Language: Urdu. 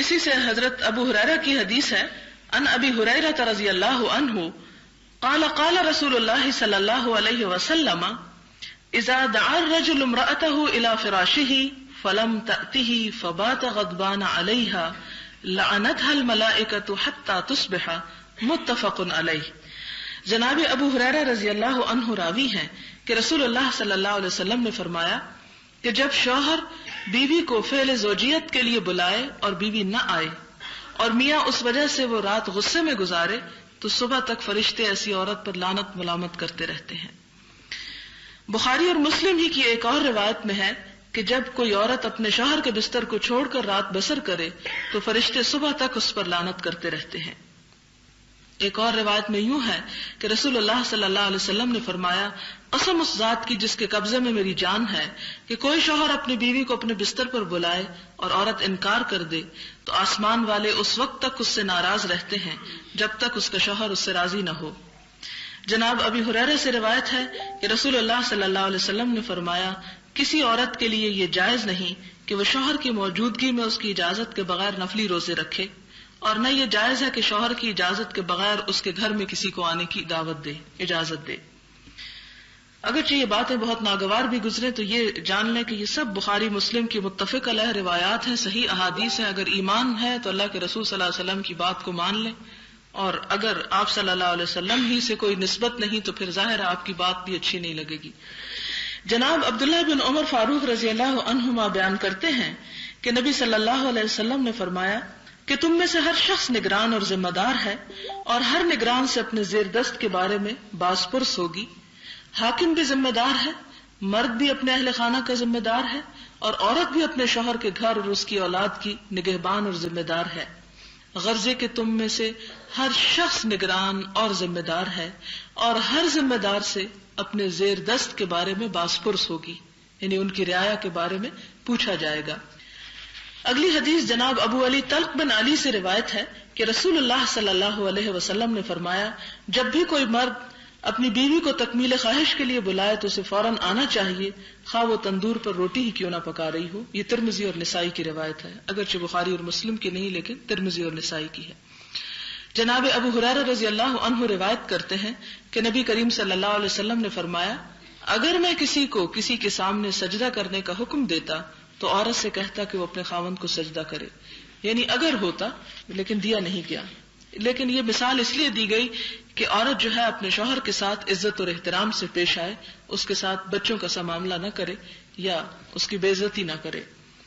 اسی سے حضرت ابو ہریرہ کی حدیث ہے، ان ابی ہریرہ رضی اللہ عنہ قال قال رسول اللہ صلی اللہ علیہ وسلم اذا دعا الرجل امرأته الى فراشه فلم تأته فبات غضبان عليها لعنتها الملائکة حتى تصبح، متفق علیہ۔ جناب ابو ہریرہ رضی اللہ عنہ راوی ہیں کہ رسول اللہ صلی اللہ علیہ وسلم نے فرمایا کہ جب شوہر بیوی کو فعل زوجیت کے لیے بلائے اور بیوی نہ آئے اور میاں اس وجہ سے وہ رات غصے میں گزارے تو صبح تک فرشتے ایسی عورت پر لعنت ملامت کرتے رہتے ہیں۔ بخاری اور مسلم ہی کی ایک اور روایت میں ہے کہ جب کوئی عورت اپنے شوہر کے بستر کو چھوڑ کر رات بسر کرے تو فرشتے صبح تک اس پر لعنت کرتے رہتے ہیں۔ ایک اور روایت میں یوں ہے کہ رسول اللہ صلی اللہ علیہ وسلم نے فرمایا، قسم اس ذات کی جس کے قبضے میں میری جان ہے کہ کوئی شوہر اپنی بیوی کو اپنے بستر پر بلائے اور عورت انکار کر دے تو آسمان والے اس وقت تک اس سے ناراض رہتے ہیں جب تک اس کا شوہر اس سے راضی نہ ہو۔ جناب ابی ہریرہ سے روایت ہے کہ رسول اللہ صلی اللہ علیہ وسلم نے فرمایا، کسی عورت کے لیے یہ جائز نہیں کہ وہ شوہر کی موجودگی میں اس کی اجازت کے بغیر نفلی روزے رکھے، اور نہ یہ جائز ہے کہ شوہر کی اجازت کے بغیر اس کے گھر میں کسی کو آنے کی اجازت دے۔ اگرچہ یہ باتیں بہت ناگوار بھی گزرے تو یہ جان لیں کہ یہ سب بخاری مسلم کی متفق علیہ روایات ہیں، صحیح احادیث ہیں۔ اگر ایمان ہے تو اللہ کے رسول صلی اللہ علیہ وسلم کی بات کو مان لیں، اور اگر آپ صلی اللہ علیہ وسلم ہی سے کوئی نسبت نہیں تو پھر ظاہر ہے آپ کی بات بھی اچھی نہیں لگے گی۔ جناب عبداللہ بن عمر فاروق رضی اللہ عنہما بیان کرتے ہیں کہ نبی صلی اللہ علیہ وسلم نے فرمایا کہ تم میں سے ہر شخص نگران اور ذمہ دار ہے، اور ہر نگران سے اپنے زیر دست کے بارے میں باز پرس ہوگی۔ حاکم بھی ذمہ دار ہے، مرد بھی اپنے اہل خانہ کا ذمہ دار ہے، اور عورت بھی اپنے شوہر کے گھر اور اس کی اولاد کی نگہبان اور ذمہ دار ہے۔ غرض کہ تم میں سے ہر شخص نگران اور ذمہ دار ہے، اور ہر ذمہ دار سے اپنے زیر دست کے بارے میں باز پرس ہوگی، یعنی ان کی رعایا کے بارے میں پوچھا جائے گا۔ اگلی حدیث جناب ابو علی طلق بن علی سے روایت ہے کہ رسول اللہ صلی اللہ علیہ وسلم نے فرمایا، جب بھی کوئی مرد اپنی بیوی کو تکمیل خواہش کے لیے بلائے تو اسے فوراً آنا چاہیے، خواہ وہ تندور پر روٹی ہی کیوں نہ پکا رہی ہو۔ یہ ترمذی اور نسائی کی روایت ہے، اگرچہ بخاری اور مسلم کی نہیں لیکن ترمذی اور نسائی کی ہے۔ جناب ابو ہریرہ رضی اللہ عنہ روایت کرتے ہیں کہ نبی کریم صلی اللہ علیہ وسلم نے فرمایا، اگر میں کسی کو کسی کے سامنے سجدہ کرنے کا حکم دیتا تو عورت سے کہتا کہ وہ اپنے خاوند کو سجدہ کرے، یعنی اگر ہوتا، لیکن دیا نہیں گیا۔ لیکن یہ مثال اس لیے دی گئی کہ عورت جو ہے اپنے شوہر کے ساتھ عزت اور احترام سے پیش آئے، اس کے ساتھ بچوں کا سا معاملہ نہ کرے یا اس کی بے عزتی نہ کرے۔